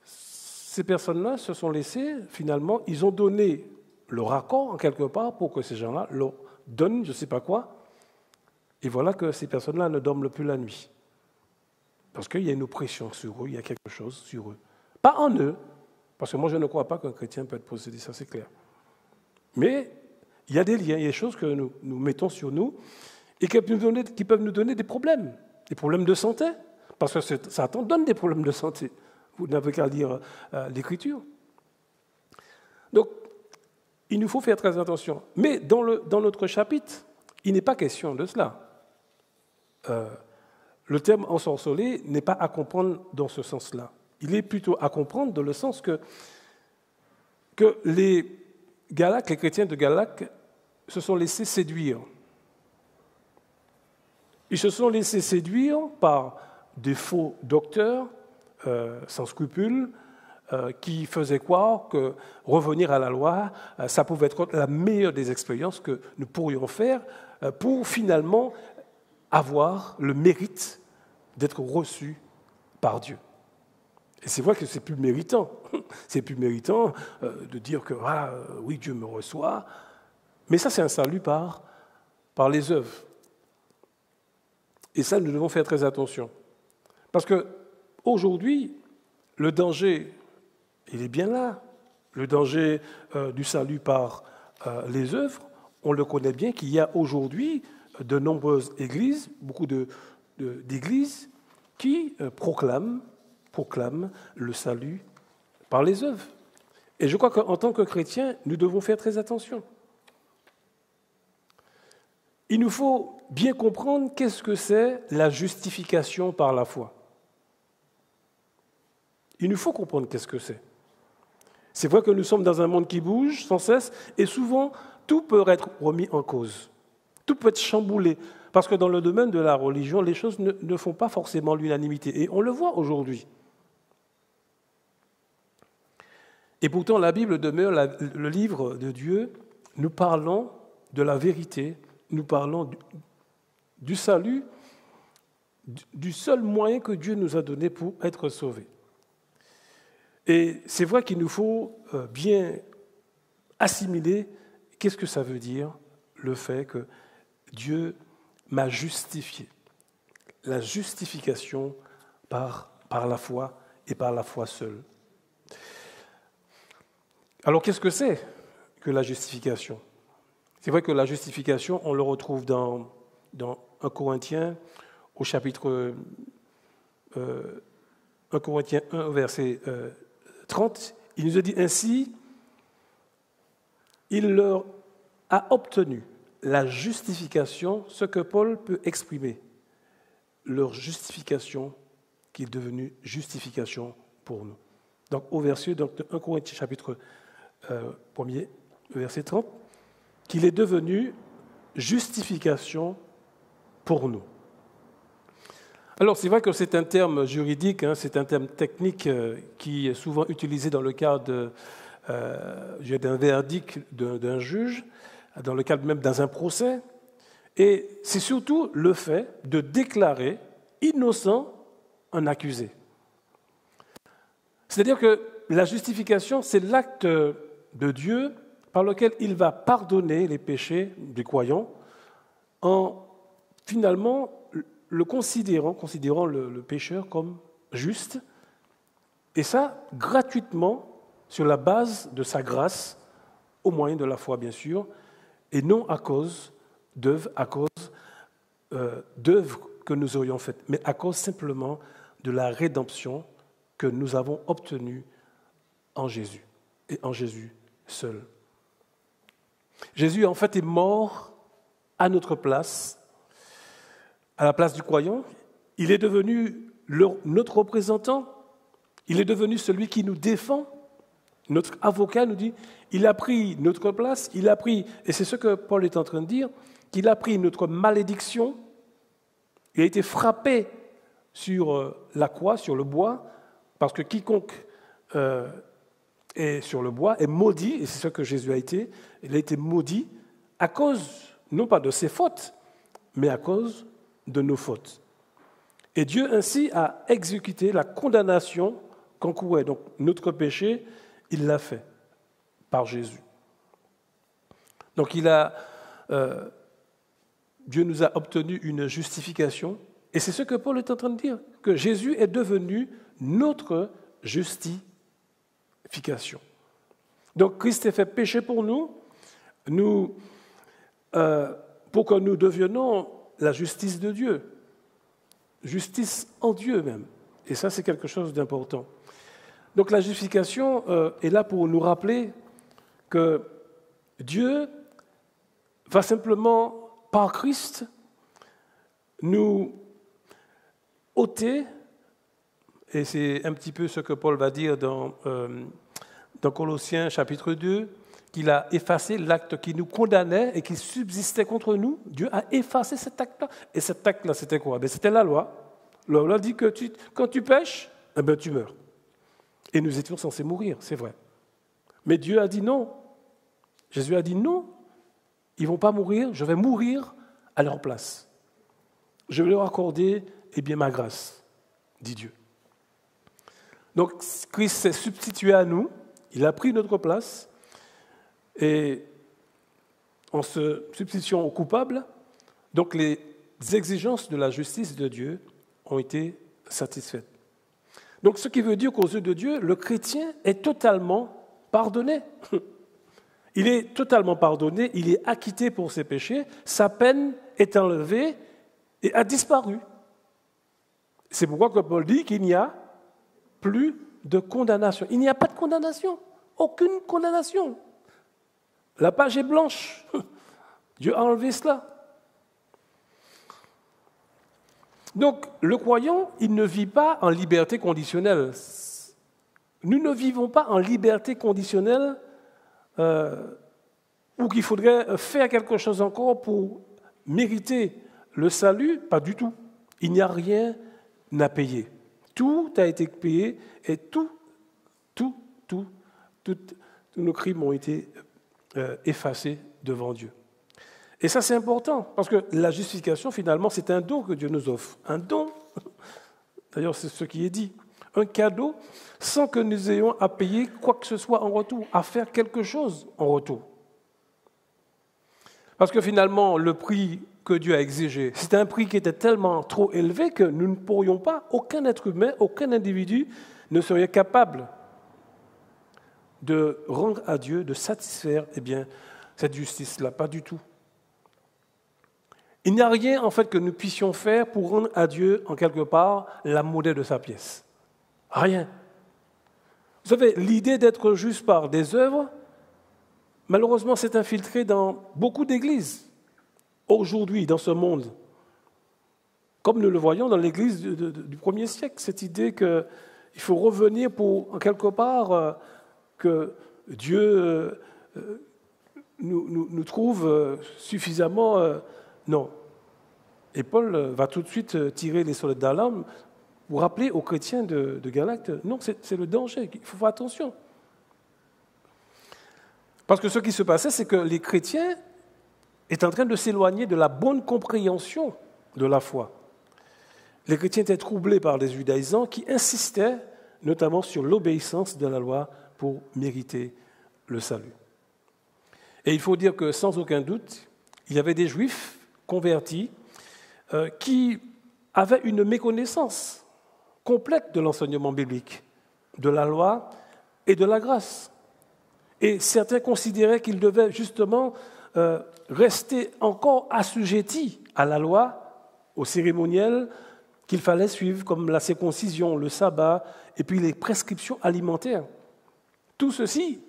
ces personnes-là se sont laissées, finalement, ils ont donné leur accord en quelque part pour que ces gens-là leur donnent je ne sais pas quoi. Et voilà que ces personnes-là ne dorment plus la nuit. Parce qu'il y a une oppression sur eux, il y a quelque chose sur eux. Pas en eux, parce que moi je ne crois pas qu'un chrétien peut être possédé, ça c'est clair. Mais il y a des liens, il y a des choses que nous mettons sur nous et qui peuvent nous donner des problèmes de santé, parce que Satan donne des problèmes de santé. Vous n'avez qu'à lire l'Écriture. Donc, il nous faut faire très attention. Mais dans notre chapitre, il n'est pas question de cela. Le terme ensorcelé n'est pas à comprendre dans ce sens-là. Il est plutôt à comprendre dans le sens que les Galates, les chrétiens de Galates, se sont laissés séduire. Ils se sont laissés séduire par des faux docteurs sans scrupules qui faisaient croire que revenir à la loi, ça pouvait être la meilleure des expériences que nous pourrions faire pour finalement avoir le mérite d'être reçus par Dieu. Et c'est vrai que c'est plus méritant. C'est plus méritant de dire que oui, Dieu me reçoit. Mais ça, c'est un salut par les œuvres. Et ça, nous devons faire très attention. Parce qu'aujourd'hui, le danger, il est bien là. Le danger du salut par les œuvres, on le connaît bien qu'il y a aujourd'hui de nombreuses églises, beaucoup d'églises qui proclament le salut par les œuvres. Et je crois qu'en tant que chrétiens, nous devons faire très attention. Il nous faut bien comprendre qu'est-ce que c'est la justification par la foi. Il nous faut comprendre qu'est-ce que c'est. C'est vrai que nous sommes dans un monde qui bouge sans cesse et souvent, tout peut être remis en cause. Tout peut être chamboulé. Parce que dans le domaine de la religion, les choses ne font pas forcément l'unanimité. Et on le voit aujourd'hui. Et pourtant, la Bible demeure le livre de Dieu. Nous parlons de la vérité. Nous parlons du salut, du seul moyen que Dieu nous a donné pour être sauvés. Et c'est vrai qu'il nous faut bien assimiler qu'est-ce que ça veut dire, le fait que Dieu m'a justifié. La justification par la foi et par la foi seule. Alors qu'est-ce que c'est que la justification ? C'est vrai que la justification, on le retrouve dans 1 Corinthiens, au chapitre 1 Corinthiens 1, verset 30. Il nous a dit ainsi, il leur a obtenu la justification, ce que Paul peut exprimer, leur justification qui est devenue justification pour nous. Donc au verset de 1 Corinthiens, chapitre 1er, verset 30, qu'il est devenu justification pour nous. Alors, c'est vrai que c'est un terme juridique, c'est un terme technique qui est souvent utilisé dans le cadre d'un verdict d'un juge, dans le cadre même dans un procès. Et c'est surtout le fait de déclarer innocent un accusé. C'est-à-dire que la justification, c'est l'acte de Dieu par lequel il va pardonner les péchés des croyants en finalement considérant le pécheur comme juste, et ça gratuitement sur la base de sa grâce, au moyen de la foi bien sûr, et non à cause d'œuvres que nous aurions faites, mais à cause simplement de la rédemption que nous avons obtenue en Jésus, et en Jésus seul. Jésus, en fait, est mort à notre place, à la place du croyant. Il est devenu notre représentant. Il est devenu celui qui nous défend. Notre avocat nous dit, il a pris notre place, il a pris, et c'est ce que Paul est en train de dire, qu'il a pris notre malédiction, il a été frappé sur la croix, sur le bois, parce que quiconque est sur le bois est maudit, et c'est ce que Jésus a été, il a été maudit à cause, non pas de ses fautes, mais à cause de nos fautes. Et Dieu ainsi a exécuté la condamnation qu'encourait donc notre péché, il l'a fait par Jésus. Donc Dieu nous a obtenu une justification, et c'est ce que Paul est en train de dire, que Jésus est devenu notre justification. Donc Christ est fait péché pour nous, pour que nous devenions la justice de Dieu, justice en Dieu même. Et ça, c'est quelque chose d'important. Donc la justification est là pour nous rappeler que Dieu va simplement, par Christ, nous ôter, et c'est un petit peu ce que Paul va dire dans Colossiens chapitre 2, qu'il a effacé l'acte qui nous condamnait et qui subsistait contre nous. Dieu a effacé cet acte-là. Et cet acte-là, c'était quoi? C'était la loi. La loi dit que quand tu pêches, tu meurs. Et nous étions censés mourir, c'est vrai. Mais Dieu a dit non. Jésus a dit non. Ils ne vont pas mourir, je vais mourir à leur place. Je vais leur accorder ma grâce, dit Dieu. Donc Christ s'est substitué à nous, il a pris notre place, et en se substituant au coupable, donc les exigences de la justice de Dieu ont été satisfaites. Donc ce qui veut dire qu'aux yeux de Dieu, le chrétien est totalement pardonné. Il est totalement pardonné, il est acquitté pour ses péchés, sa peine est enlevée et a disparu. C'est pourquoi que Paul dit qu'il n'y a plus de condamnation. Il n'y a pas de condamnation, aucune condamnation. La page est blanche. Dieu a enlevé cela. Donc, le croyant, il ne vit pas en liberté conditionnelle. Nous ne vivons pas en liberté conditionnelle ou qu'il faudrait faire quelque chose encore pour mériter le salut. Pas du tout. Il n'y a rien à payer. Tout a été payé et tous nos crimes ont été effacés devant Dieu. Et ça, c'est important, parce que la justification, finalement, c'est un don que Dieu nous offre. Un don, d'ailleurs, c'est ce qui est dit. Un cadeau, sans que nous ayons à payer quoi que ce soit en retour, à faire quelque chose en retour. Parce que finalement, le prix que Dieu a exigé, c'est un prix qui était tellement trop élevé que nous ne pourrions pas, aucun être humain, aucun individu ne serait capable de rendre à Dieu, de satisfaire cette justice-là, pas du tout. Il n'y a rien, en fait, que nous puissions faire pour rendre à Dieu, en quelque part, la monnaie de sa pièce. Rien. Vous savez, l'idée d'être juste par des œuvres, malheureusement, s'est infiltrée dans beaucoup d'églises, aujourd'hui, dans ce monde. Comme nous le voyons dans l'église du 1er siècle, cette idée qu'il faut revenir pour, en quelque part, que Dieu nous trouve suffisamment... non. Et Paul va tout de suite tirer les sonnettes d'alarme pour rappeler aux chrétiens de Galate, non, c'est le danger, il faut faire attention. Parce que ce qui se passait, c'est que les chrétiens étaient en train de s'éloigner de la bonne compréhension de la foi. Les chrétiens étaient troublés par les judaïsants qui insistaient notamment sur l'obéissance de la loi pour mériter le salut. Et il faut dire que sans aucun doute, il y avait des juifs convertis qui avaient une méconnaissance complète de l'enseignement biblique, de la loi et de la grâce. Et certains considéraient qu'ils devaient justement rester encore assujettis à la loi, au cérémoniel qu'il fallait suivre, comme la circoncision, le sabbat, et puis les prescriptions alimentaires. Tout ceci,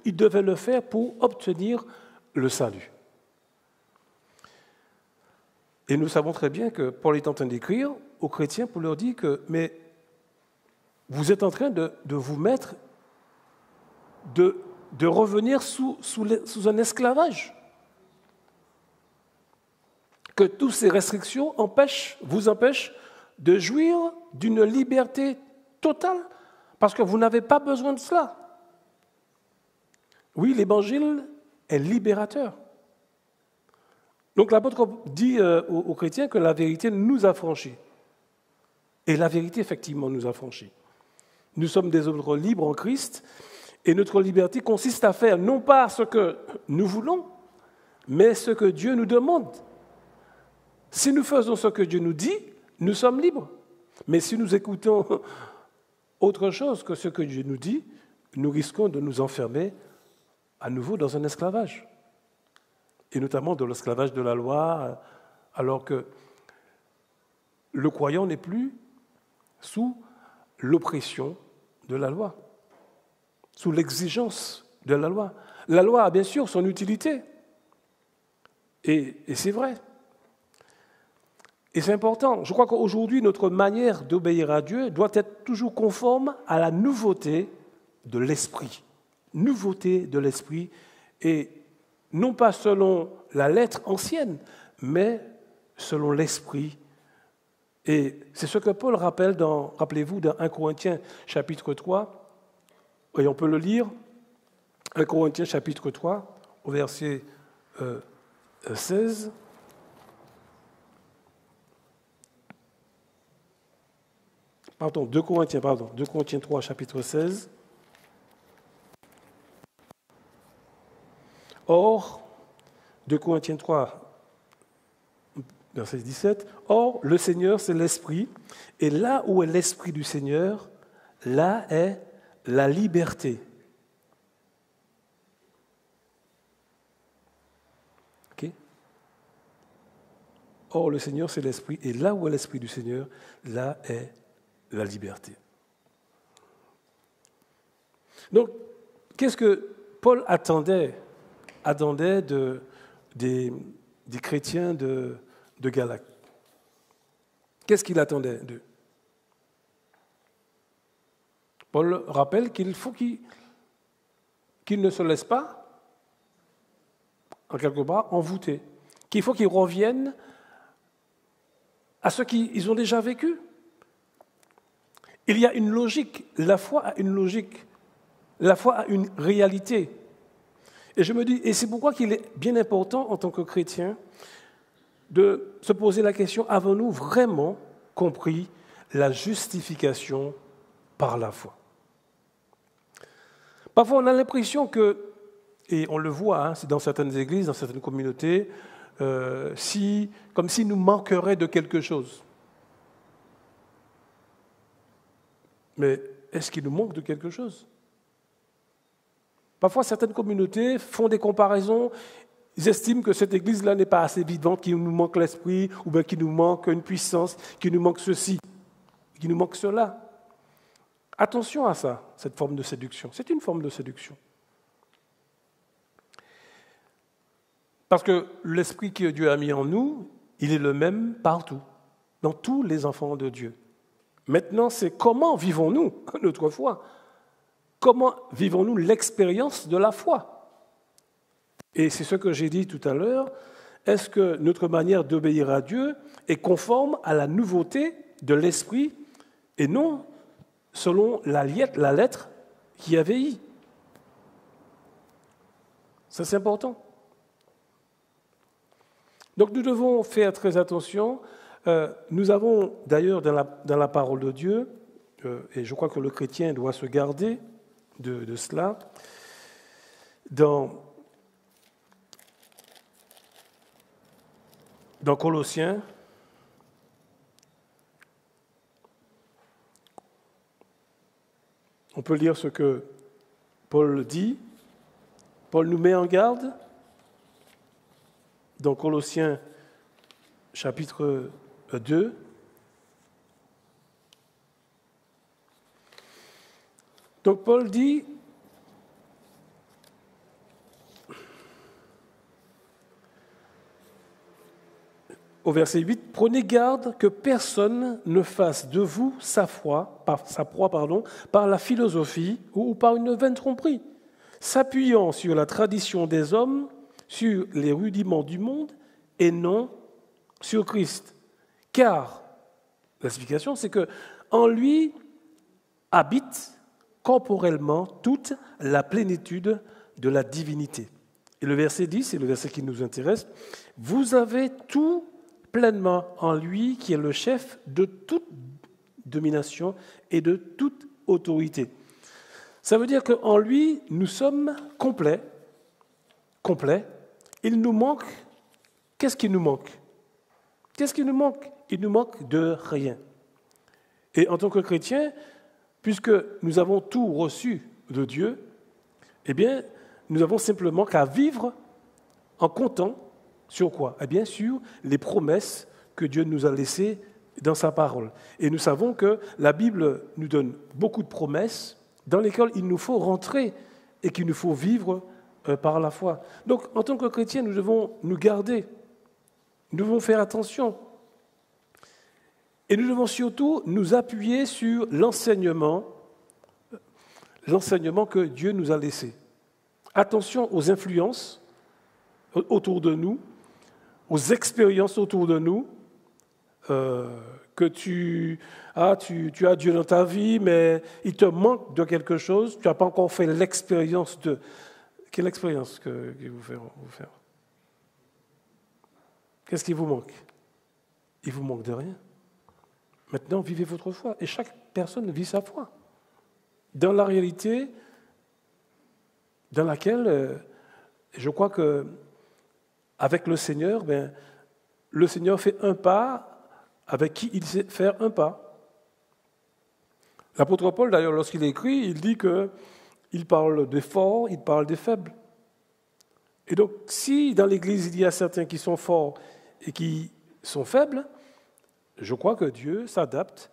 ils devaient le faire pour obtenir le salut. Et nous savons très bien que Paul est en train d'écrire aux chrétiens pour leur dire que mais vous êtes en train de vous mettre de revenir sous un esclavage. Que toutes ces restrictions vous empêchent de jouir d'une liberté totale, parce que vous n'avez pas besoin de cela. Oui, l'Évangile est libérateur. Donc l'apôtre dit aux chrétiens que la vérité nous a franchis. Et la vérité, effectivement, nous a franchis. Nous sommes des êtres libres en Christ, et notre liberté consiste à faire non pas ce que nous voulons, mais ce que Dieu nous demande. Si nous faisons ce que Dieu nous dit, nous sommes libres. Mais si nous écoutons autre chose que ce que Dieu nous dit, nous risquons de nous enfermer à nouveau dans un esclavage. Et notamment dans l'esclavage de la loi, alors que le croyant n'est plus sous l'oppression de la loi, sous l'exigence de la loi. La loi a bien sûr son utilité, et c'est vrai. Et c'est important. Je crois qu'aujourd'hui, notre manière d'obéir à Dieu doit être toujours conforme à la nouveauté de l'esprit. Nouveauté de l'esprit, et non pas selon la lettre ancienne, mais selon l'esprit. Et c'est ce que Paul rappelle rappelez-vous, dans 1 Corinthiens chapitre 3, et on peut le lire, 1 Corinthiens chapitre 3, au verset 16. Pardon, 2 Corinthiens 3, chapitre 16. Or, 2 Corinthiens 3, verset 17, « Or, le Seigneur, c'est l'Esprit, et là où est l'Esprit du Seigneur, là est la liberté. » Okay? Or, le Seigneur, c'est l'Esprit, et là où est l'Esprit du Seigneur, là est la liberté. Donc, qu'est-ce que Paul attendait des chrétiens de Galate? Qu'est-ce qu'il attendait d'eux? Paul rappelle qu'il faut qu'ils ne se laissent pas, en quelque part, envoûter, qu'il faut qu'ils reviennent à ce qu'ils ont déjà vécu. Il y a une logique, la foi a une logique, la foi a une réalité. Et je me dis, et c'est pourquoi qu'il est bien important en tant que chrétien de se poser la question, avons-nous vraiment compris la justification par la foi? Parfois on a l'impression que, et on le voit c'est dans certaines églises, dans certaines communautés, comme s'il nous manquerait de quelque chose. Mais est-ce qu'il nous manque de quelque chose? Parfois, certaines communautés font des comparaisons. Ils estiment que cette église-là n'est pas assez vivante, qu'il nous manque l'esprit, ou bien qu'il nous manque une puissance, qu'il nous manque ceci, qu'il nous manque cela. Attention à ça, cette forme de séduction. C'est une forme de séduction. Parce que l'esprit que Dieu a mis en nous, il est le même partout, dans tous les enfants de Dieu. Maintenant, c'est comment vivons-nous notre foi? Comment vivons-nous l'expérience de la foi? Et c'est ce que j'ai dit tout à l'heure. Est-ce que notre manière d'obéir à Dieu est conforme à la nouveauté de l'esprit et non selon la lettre qui a vieilli? Ça, c'est important. Donc nous devons faire très attention. Nous avons d'ailleurs dans la parole de Dieu, et je crois que le chrétien doit se garder de cela, dans Colossiens, on peut lire ce que Paul dit. Paul nous met en garde dans Colossiens chapitre 2. Donc Paul dit, au verset 8, « Prenez garde que personne ne fasse de vous sa proie par la philosophie ou par une vaine tromperie, s'appuyant sur la tradition des hommes, sur les rudiments du monde et non sur Christ. Car l'explication, c'est que en lui habite corporellement toute la plénitude de la divinité. Et le verset 10, c'est le verset qui nous intéresse. Vous avez tout pleinement en lui qui est le chef de toute domination et de toute autorité. Ça veut dire qu'en lui, nous sommes complets. Il nous manque. Qu'est-ce qui nous manque? Qu'est-ce qui nous manque? Il nous manque de rien. Et en tant que chrétiens, puisque nous avons tout reçu de Dieu, eh bien, nous avons simplement qu'à vivre en comptant sur quoi? Eh bien, sur les promesses que Dieu nous a laissées dans sa parole. Et nous savons que la Bible nous donne beaucoup de promesses dans lesquelles il nous faut rentrer et qu'il nous faut vivre par la foi. Donc, en tant que chrétiens, nous devons nous garder, nous devons faire attention. Et nous devons surtout nous appuyer sur l'enseignement que Dieu nous a laissé. Attention aux influences autour de nous, aux expériences autour de nous, que tu as Dieu dans ta vie, mais il te manque de quelque chose, tu n'as pas encore fait l'expérience de... Quelle expérience que vous faire? Qu'est-ce qui vous manque? Il vous manque de rien. Maintenant, vivez votre foi. Et chaque personne vit sa foi. Dans la réalité dans laquelle, je crois que avec le Seigneur, le Seigneur fait un pas avec qui il sait faire un pas. L'apôtre Paul, d'ailleurs, lorsqu'il écrit, il dit qu'il parle des forts, il parle des faibles. Et donc, si dans l'Église, il y a certains qui sont forts et qui sont faibles, je crois que Dieu s'adapte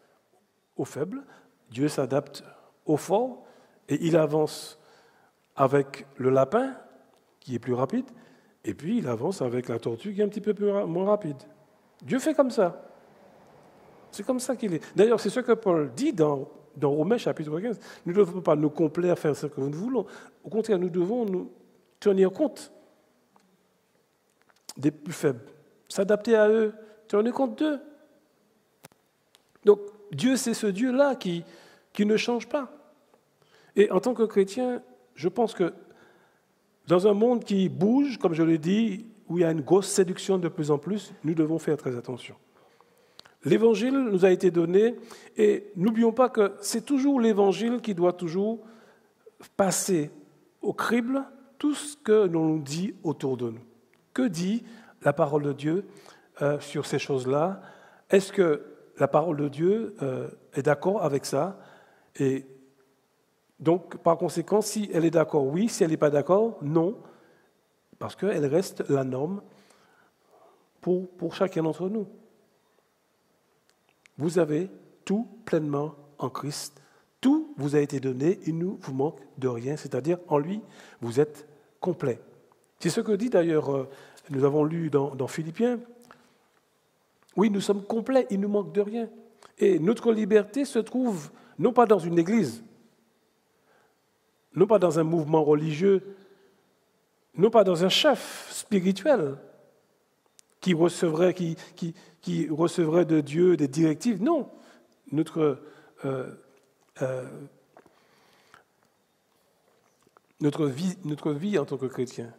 aux faibles, Dieu s'adapte aux forts, et il avance avec le lapin, qui est plus rapide, et puis il avance avec la tortue, qui est un petit peu moins rapide. Dieu fait comme ça. C'est comme ça qu'il est. D'ailleurs, c'est ce que Paul dit dans Romains chapitre 15. Nous ne devons pas nous complaire à faire ce que nous voulons. Au contraire, nous devons nous tenir compte des plus faibles, s'adapter à eux, tenir compte d'eux. Donc, Dieu, c'est ce Dieu-là qui ne change pas. Et en tant que chrétien, je pense que dans un monde qui bouge, comme je l'ai dit, où il y a une grosse séduction de plus en plus, nous devons faire très attention. L'Évangile nous a été donné, et n'oublions pas que c'est toujours l'Évangile qui doit toujours passer au crible tout ce que l'on nous dit autour de nous. Que dit la parole de Dieu sur ces choses-là? Est-ce que la parole de Dieu est d'accord avec ça? Et donc, par conséquent, si elle est d'accord, oui. Si elle n'est pas d'accord, non. Parce qu'elle reste la norme pour chacun d'entre nous. Vous avez tout pleinement en Christ. Tout vous a été donné, il ne vous manque de rien. C'est-à-dire, en lui, vous êtes complet. C'est ce que dit d'ailleurs, nous avons lu dans Philippiens. Oui, nous sommes complets, il ne nous manque de rien. Et notre liberté se trouve non pas dans une église, non pas dans un mouvement religieux, non pas dans un chef spirituel qui recevrait de Dieu des directives. Non, notre vie en tant que chrétien,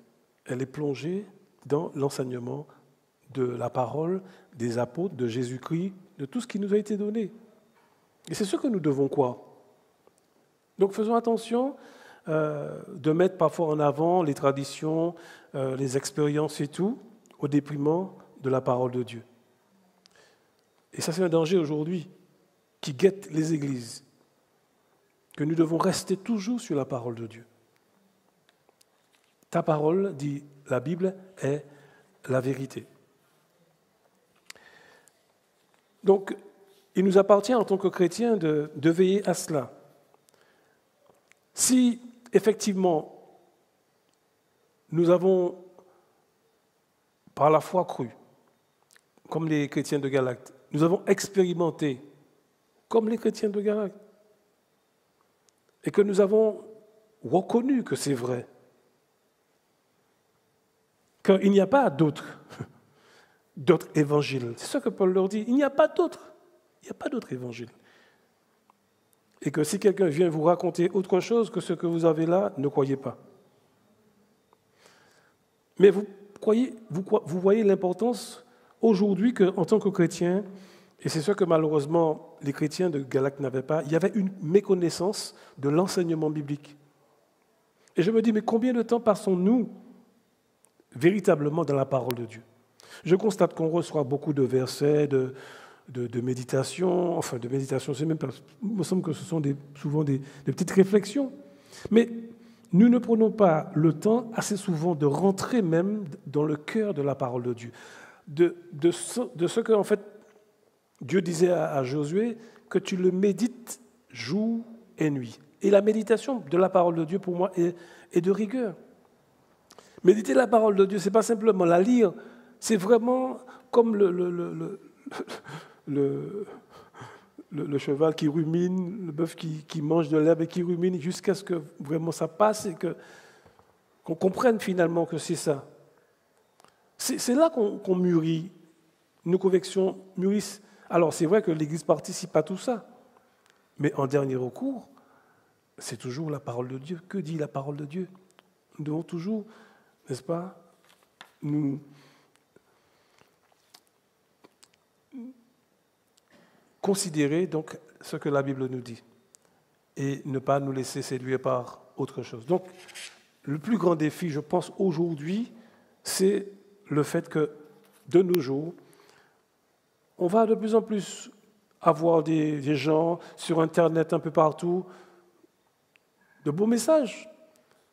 elle est plongée dans l'enseignement de la parole, des apôtres, de Jésus-Christ, de tout ce qui nous a été donné. Et c'est ce que nous devons croire. Donc faisons attention de mettre parfois en avant les traditions, les expériences et tout, au déprimant de la parole de Dieu. Et ça, c'est un danger aujourd'hui qui guette les églises, que nous devons rester toujours sur la parole de Dieu. Ta parole, dit la Bible, est la vérité. Donc, il nous appartient en tant que chrétiens de veiller à cela. Si, effectivement, nous avons, par la foi, cru, comme les chrétiens de Galate, nous avons expérimenté, comme les chrétiens de Galate, et que nous avons reconnu que c'est vrai. Qu'il n'y a pas d'autre évangile. C'est ce que Paul leur dit. Il n'y a pas d'autre. Il n'y a pas d'autre évangile. Et que si quelqu'un vient vous raconter autre chose que ce que vous avez là, ne croyez pas. Mais vous voyez l'importance aujourd'hui qu'en tant que chrétien, et c'est ce que malheureusement les chrétiens de Galates n'avaient pas, il y avait une méconnaissance de l'enseignement biblique. Et je me dis, mais combien de temps passons-nous véritablement dans la parole de Dieu? Je constate qu'on reçoit beaucoup de versets, de méditation, enfin de méditation, c'est même pas, il me semble que ce sont souvent des petites réflexions. Mais nous ne prenons pas le temps assez souvent de rentrer même dans le cœur de la parole de Dieu, de ce que en fait Dieu disait à Josué, que tu le médites jour et nuit. Et la méditation de la parole de Dieu, pour moi, est de rigueur. Méditer la parole de Dieu, ce n'est pas simplement la lire, c'est vraiment comme le cheval qui rumine, le bœuf qui mange de l'herbe et qui rumine jusqu'à ce que vraiment ça passe et qu'on comprenne finalement que c'est ça. C'est là qu'on mûrit, nos convictions mûrissent. Alors c'est vrai que l'Église participe à tout ça, mais en dernier recours, c'est toujours la parole de Dieu. Que dit la parole de Dieu? Nous devons toujours, n'est-ce pas, nous considérer donc ce que la Bible nous dit et ne pas nous laisser séduire par autre chose. Donc, le plus grand défi, je pense, aujourd'hui, c'est le fait que, de nos jours, on va de plus en plus avoir des gens sur Internet un peu partout, de beaux messages.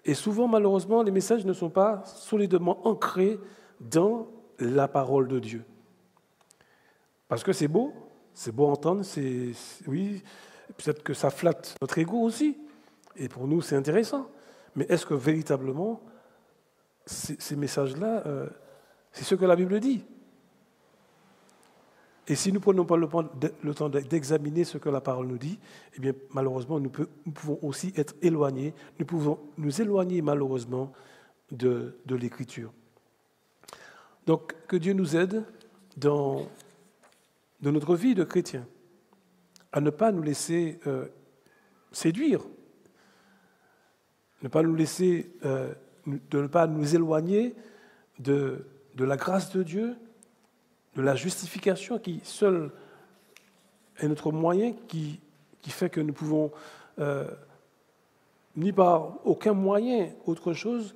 Et souvent, malheureusement, les messages ne sont pas solidement ancrés dans la parole de Dieu. Parce que c'est beau à entendre, oui, peut-être que ça flatte notre ego aussi, et pour nous c'est intéressant. Mais est-ce que véritablement, ces messages-là, c'est ce que la Bible dit? Et si nous ne prenons pas le temps d'examiner ce que la parole nous dit, eh bien malheureusement nous pouvons aussi être éloignés, nous pouvons nous éloigner malheureusement de l'Écriture. Donc que Dieu nous aide dans notre vie de chrétien, à ne pas nous laisser séduire, de ne pas nous éloigner de la grâce de Dieu, de la justification qui seul est notre moyen, qui fait que nous pouvons, ni par aucun moyen, autre chose,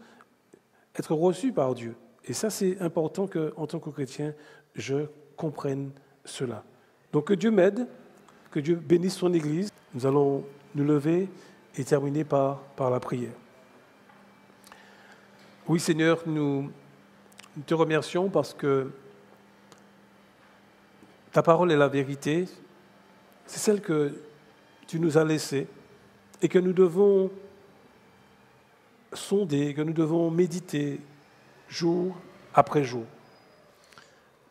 être reçus par Dieu. Et ça, c'est important qu'en tant que chrétien, je comprenne cela. Donc que Dieu m'aide, que Dieu bénisse son Église. Nous allons nous lever et terminer par la prière. Oui Seigneur, nous te remercions parce que ta parole est la vérité, c'est celle que tu nous as laissée et que nous devons sonder, que nous devons méditer jour après jour.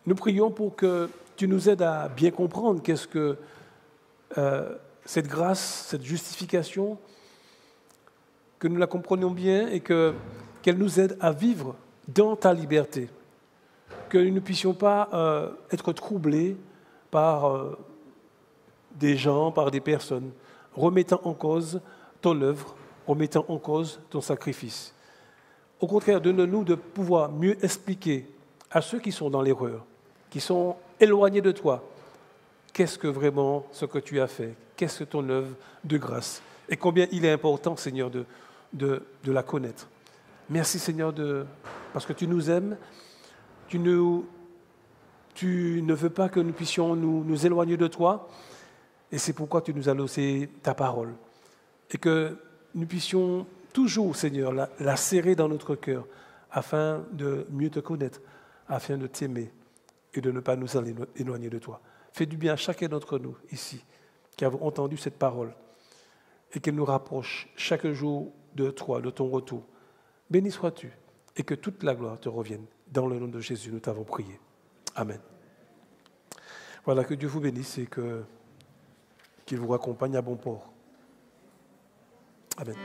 Nous prions pour que tu nous aides à bien comprendre qu'est-ce que cette grâce, cette justification, que nous la comprenions bien et qu'elle nous aide à vivre dans ta liberté, que nous ne puissions pas être troublés par des gens, par des personnes, remettant en cause ton œuvre, remettant en cause ton sacrifice. Au contraire, donne-nous de pouvoir mieux expliquer à ceux qui sont dans l'erreur, qui sont éloignés de toi, qu'est-ce que vraiment ce que tu as fait, qu'est-ce que ton œuvre de grâce, et combien il est important, Seigneur, de la connaître. Merci, Seigneur, parce que tu nous aimes, tu ne veux pas que nous puissions nous éloigner de toi, et c'est pourquoi tu nous as laissé ta parole, et que nous puissions toujours, Seigneur, la serrer dans notre cœur, afin de mieux te connaître, afin de t'aimer, et de ne pas nous éloigner de toi. Fais du bien à chacun d'entre nous ici, qui avons entendu cette parole, et qu'elle nous rapproche chaque jour de toi, de ton retour. Béni sois-tu, et que toute la gloire te revienne. Dans le nom de Jésus, nous t'avons prié. Amen. Voilà, que Dieu vous bénisse et qu'il vous raccompagne à bon port. Amen.